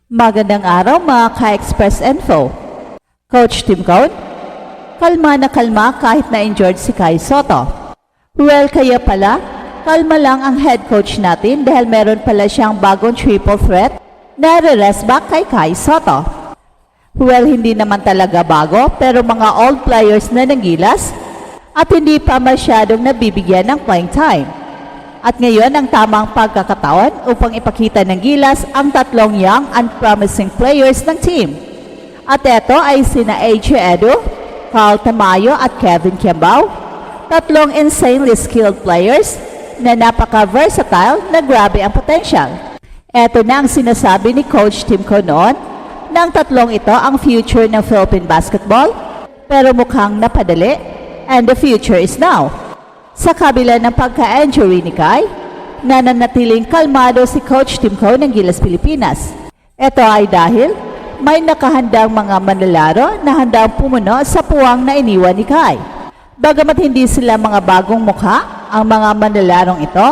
Magandang araw mga ka-Express Info. Coach Tim Cone, kalma na kalma kahit na-injured si Kai Sotto. Well, kaya pala, kalma lang ang head coach natin dahil meron pala siyang bagong triple threat na re-rest back kay Kai Sotto. Well, hindi naman talaga bago pero mga old players na nanggilas at hindi pa masyadong nabibigyan ng playing time. At ngayon ang tamang pagkakataon upang ipakita ng gilas ang tatlong young and promising players ng team. At ito ay sina AJ Edu, Carl Tamayo at Kevin Kiambao, tatlong insanely skilled players na napaka-versatile na grabe ang potential. Ito na ang sinasabi ni Coach Tim Cone noon, ng tatlong ito ang future ng Philippine basketball, pero mukhang napadali, and the future is now. Sa kabila ng pagka-injury ni Kai, nananatiling kalmado si Coach Tim Cone ng Gilas Pilipinas. Ito ay dahil may nakahandang mga manlalaro na handang pumuno sa puwang na iniwan ni Kai. Bagamat hindi sila mga bagong mukha, ang mga manlalarong ito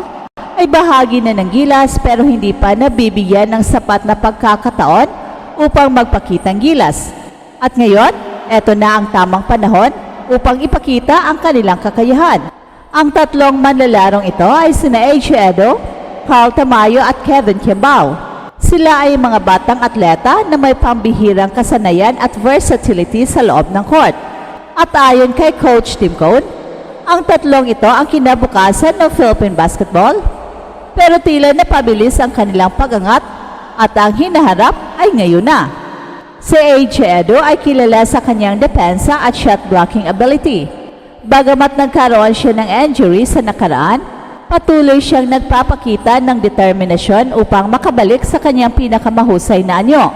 ay bahagi na ng Gilas pero hindi pa nabibigyan ng sapat na pagkakataon upang magpakitang gilas. At ngayon, ito na ang tamang panahon upang ipakita ang kanilang kakayahan. Ang tatlong manlalarong ito ay sina AJ Edu, Carl Tamayo at Kevin Kiambao. Sila ay mga batang atleta na may pambihirang kasanayan at versatility sa loob ng court. At ayon kay Coach Tim Cone, ang tatlong ito ang kinabukasan ng Philippine basketball, pero tila napabilis ang kanilang pag-angat at ang hinaharap ay ngayon na. Si AJ Edu ay kilala sa kanyang depensa at shot blocking ability. Bagamat nagkaroon siya ng injury sa nakaraan, patuloy siyang nagpapakita ng determinasyon upang makabalik sa kanyang pinakamahusay na anyo.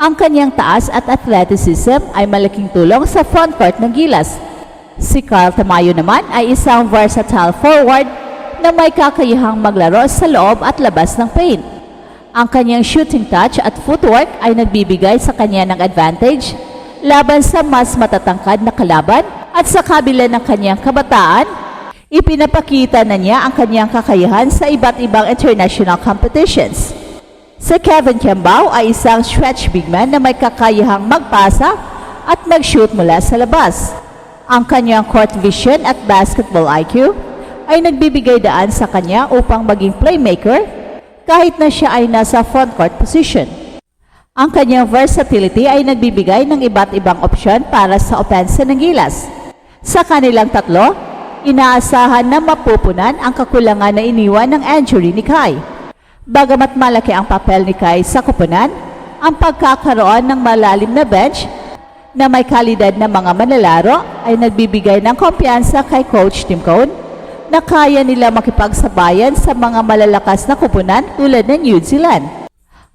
Ang kanyang taas at athleticism ay malaking tulong sa frontcourt ng Gilas. Si Carl Tamayo naman ay isang versatile forward na may kakayahang maglaro sa loob at labas ng paint. Ang kanyang shooting touch at footwork ay nagbibigay sa kanya ng advantage laban sa mas matatangkad na kalaban. At sa kabila ng kanyang kabataan, ipinapakita na niya ang kanyang kakayahan sa iba't ibang international competitions. Si Kevin Kiambao ay isang stretch big man na may kakayahang magpasa at mag-shoot mula sa labas. Ang kanyang court vision at basketball IQ ay nagbibigay daan sa kanya upang maging playmaker kahit na siya ay nasa frontcourt position. Ang kanyang versatility ay nagbibigay ng iba't ibang opsyon para sa opensa ng Gilas. Sa kanilang tatlo, inaasahan na mapupunan ang kakulangan na iniwan ng injury ni Kai. Bagamat malaki ang papel ni Kai sa kupunan, ang pagkakaroon ng malalim na bench na may kalidad na mga manlalaro ay nagbibigay ng kumpiyansa kay Coach Tim Cone na kaya nila makipagsabayan sa mga malalakas na kupunan tulad ng New Zealand.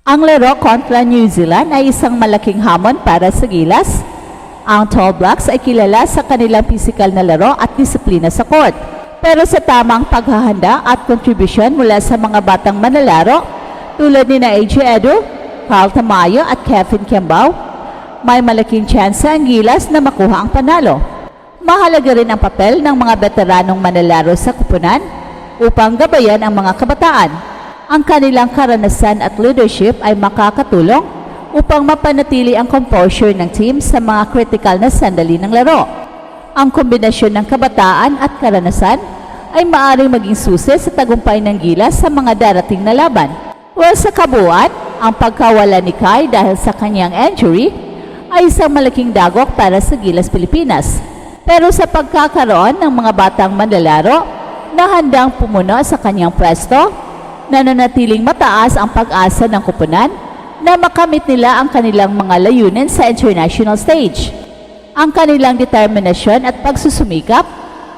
Ang laro kontra New Zealand ay isang malaking hamon para sa Gilas. Ang Tall Blacks ay kilala sa kanilang pisikal na laro at disiplina sa court. Pero sa tamang paghahanda at kontribusyon mula sa mga batang manlalaro tulad ni AJ Edu, Carl Tamayo at Kevin Kiambao, may malaking tsansa ang Gilas na makuha ang panalo. Mahalaga rin ang papel ng mga veteranong manlalaro sa kupunan upang gabayan ang mga kabataan. Ang kanilang karanasan at leadership ay makakatulong upang mapanatili ang composure ng team sa mga critical na sandali ng laro. Ang kombinasyon ng kabataan at karanasan ay maaaring maging susi sa tagumpay ng Gilas sa mga darating na laban. Well, sa kabuuan, ang pagkawala ni Kai dahil sa kanyang injury ay isang malaking dagok para sa Gilas Pilipinas. Pero sa pagkakaroon ng mga batang manlalaro na handang pumuno sa kanyang pwesto, nananatiling mataas ang pag-asa ng kupunan na makamit nila ang kanilang mga layunin sa international stage. Ang kanilang determinasyon at pagsusumikap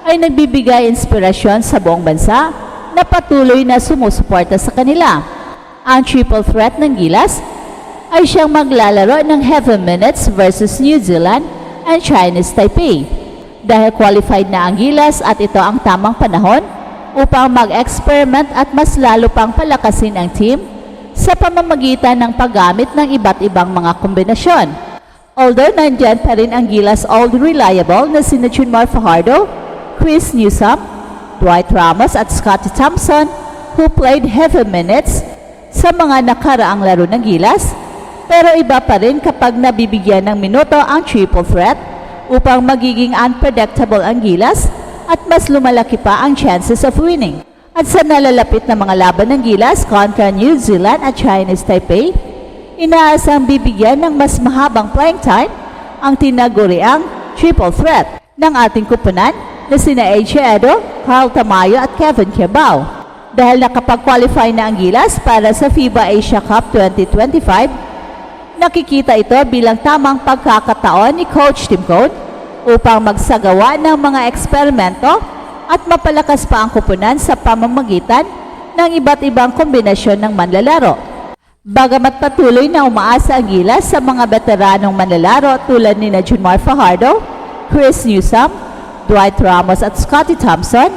ay nagbibigay inspirasyon sa buong bansa na patuloy na sumusuporta sa kanila. Ang triple threat ng Gilas ay siyang maglalaro ng heavy minutes versus New Zealand and Chinese Taipei. Dahil qualified na ang Gilas at ito ang tamang panahon upang mag-experiment at mas lalo pang palakasin ang team sa pamamagitan ng paggamit ng iba't ibang mga kombinasyon. Although nandyan pa rin ang Gilas old reliable na sina Junmar Fajardo, Chris Newsome, Dwight Ramos at Scottie Thompson who played heavy minutes sa mga nakaraang laro ng Gilas, Pero iba pa rin kapag nabibigyan ng minuto ang triple threat upang magiging unpredictable ang Gilas at mas lumalaki pa ang chances of winning. At sa nalalapit na mga laban ng Gilas kontra New Zealand at Chinese Taipei, inaasang bibigyan ng mas mahabang playing time ang tinaguriang triple threat ng ating kupunan na sina AJ Edo, Carl Tamayo at Kevin Kiambao. Dahil nakapag-qualify na ang Gilas para sa FIBA Asia Cup 2025, nakikita ito bilang tamang pagkakataon ni Coach Tim Cone upang magsagawa ng mga eksperimento at mapalakas pa ang kupunan sa pamamagitan ng iba't ibang kombinasyon ng manlalaro. Bagamat patuloy na umaasa ang Gilas sa mga veteranong manlalaro tulad ni Junmar Fajardo, Chris Newsome, Dwight Ramos at Scottie Thompson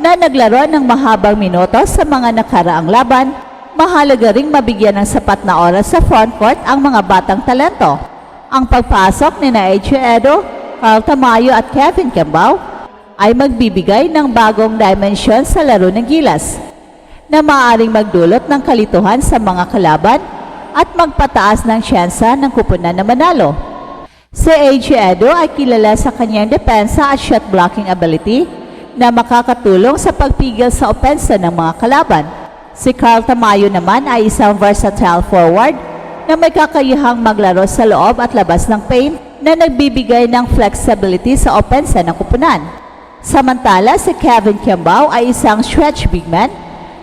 na naglaro ng mahabang minuto sa mga nakaraang laban, mahalaga ring mabigyan ng sapat na oras sa frontcourt ang mga batang talento. Ang pagpasok ni AJ Edo, Carl Tamayo at Kevin Kiambao ay magbibigay ng bagong dimensyon sa laro ng Gilas na maaaring magdulot ng kalituhan sa mga kalaban at magpataas ng tsansa ng kupunan na manalo. Si AJ Edo ay kilala sa kanyang depensa at shot blocking ability na makakatulong sa pagpigil sa opensa ng mga kalaban. Si Carl Tamayo naman ay isang versatile forward na may kakayahang maglaro sa loob at labas ng paint na nagbibigay ng flexibility sa opensa ng kupunan. Samantala, si Kevin Kiambao ay isang stretch big man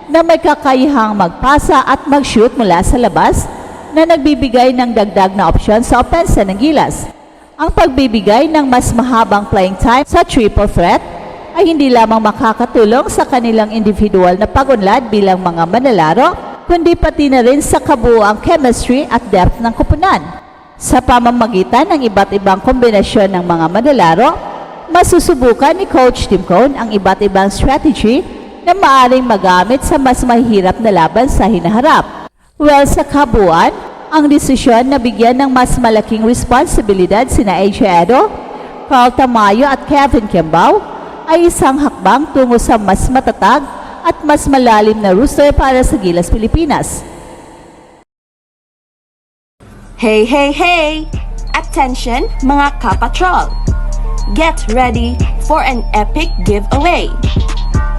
na may kakayahang magpasa at mag-shoot mula sa labas na nagbibigay ng dagdag na opsyon sa opensa ng Gilas. Ang pagbibigay ng mas mahabang playing time sa triple threat ay hindi lamang makakatulong sa kanilang individual na pag-unlad bilang mga manlalaro, kundi pati na rin sa kabuuang chemistry at depth ng kupunan. Sa pamamagitan ng iba't ibang kombinasyon ng mga manlalaro, masusubukan ni Coach Tim Cone ang iba't ibang strategy na maaaring magamit sa mas mahihirap na laban sa hinaharap. Well, sa kabuuan, ang desisyon na bigyan ng mas malaking responsibilidad sina AJ Edo, Carl Tamayo at Kevin Kiambao ay isang hakbang tungo sa mas matatag at mas malalim na roster para sa Gilas Pilipinas. Hey, hey, hey! Attention mga kapatrol! Get ready for an epic giveaway!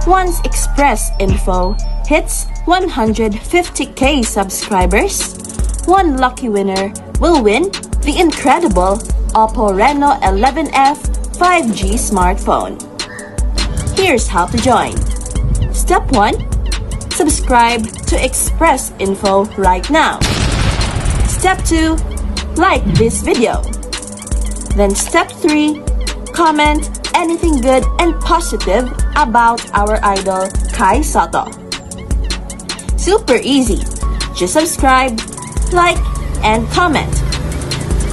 Once Express Info hits 150k subscribers, one lucky winner will win the incredible Oppo Reno 11F 5G smartphone. Here's how to join. Step 1. Subscribe to Express Info right now. Step 2. Like this video. Then step 3. Comment anything good and positive about our idol Kai Soto. Super easy. Just subscribe, like, and comment.